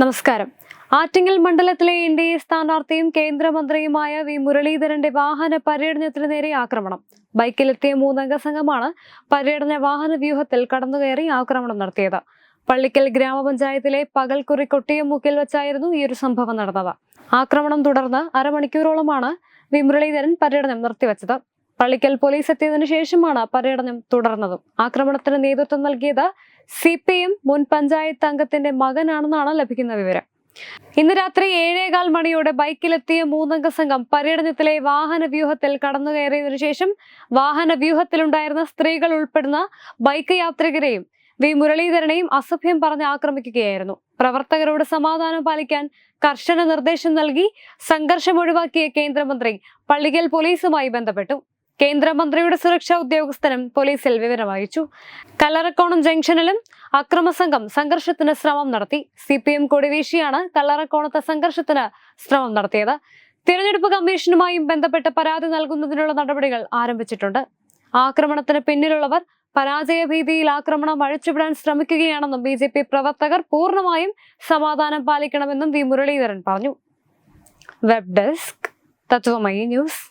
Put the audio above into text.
നമസ്കാരം. ആറ്റിങ്ങൽ മണ്ഡലത്തിലെ എൻ.ഡി.എ സ്ഥാനാർത്ഥിയും കേന്ദ്രമന്ത്രിയുമായ വി മുരളീധരന്റെ വാഹന പര്യടനത്തിന് നേരെ ആക്രമണം. ബൈക്കിലെത്തിയ 3 സംഘമാണ് പര്യടന വാഹന വ്യൂഹത്തിൽ കടന്നുകയറി ആക്രമണം നടത്തിയത്. പള്ളിക്കൽ ഗ്രാമപഞ്ചായത്തിലെ പകൽക്കുറി കൊട്ടിയമുക്കിൽ വെച്ചായിരുന്നു ഈ ഒരു സംഭവം നടന്നത്. ആക്രമണം തുടർന്ന് അരമണിക്കൂറോളമാണ് വി മുരളീധരൻ പര്യടനം നിർത്തിവെച്ചത്. പള്ളിക്കൽ പോലീസ് എത്തിയതിനു ശേഷമാണ് പര്യടനം തുടർന്നതും. ആക്രമണത്തിന് നേതൃത്വം നൽകിയത് CPM മുൻ പഞ്ചായത്ത് അംഗത്തിന്റെ മകനാണെന്നാണ് ലഭിക്കുന്ന വിവരം. ഇന്ന് രാത്രി 7:15 മണിയോടെ ബൈക്കിലെത്തിയ 3 സംഘം പര്യടനത്തിലെ വാഹന വ്യൂഹത്തിൽ കടന്നുകയറിയതിനു ശേഷം വാഹന വ്യൂഹത്തിലുണ്ടായിരുന്ന സ്ത്രീകൾ ഉൾപ്പെടുന്ന ബൈക്ക് യാത്രികരെയും വി മുരളീധരനെയും അസഭ്യം പറഞ്ഞ് ആക്രമിക്കുകയായിരുന്നു. പ്രവർത്തകരോട് സമാധാനം പാലിക്കാൻ കർശന നിർദ്ദേശം നൽകി സംഘർഷം ഒഴിവാക്കിയ കേന്ദ്രമന്ത്രി പള്ളിക്കൽ പോലീസുമായി ബന്ധപ്പെട്ടു. കേന്ദ്രമന്ത്രിയുടെ സുരക്ഷാ ഉദ്യോഗസ്ഥനും പോലീസിൽ വിവരം അറിയിച്ചു. കല്ലറക്കോണം ജംഗ്ഷനിലും അക്രമസംഘം സംഘർഷത്തിന് ശ്രമം നടത്തി. CPM കൊടിവീശിയാണ് കല്ലറക്കോണത്തെ സംഘർഷത്തിന് ശ്രമം നടത്തിയത്. തിരഞ്ഞെടുപ്പ് കമ്മീഷനുമായും ബന്ധപ്പെട്ട് പരാതി നൽകുന്നതിനുള്ള നടപടികൾ ആരംഭിച്ചിട്ടുണ്ട്. ആക്രമണത്തിന് പിന്നിലുള്ളവർ പരാജയഭീതിയിൽ ആക്രമണം അഴിച്ചുവിടാൻ ശ്രമിക്കുകയാണെന്നും BJP പ്രവർത്തകർ പൂർണ്ണമായും സമാധാനം പാലിക്കണമെന്നും വി മുരളീധരൻ പറഞ്ഞു. Web desk Tatwamayi news.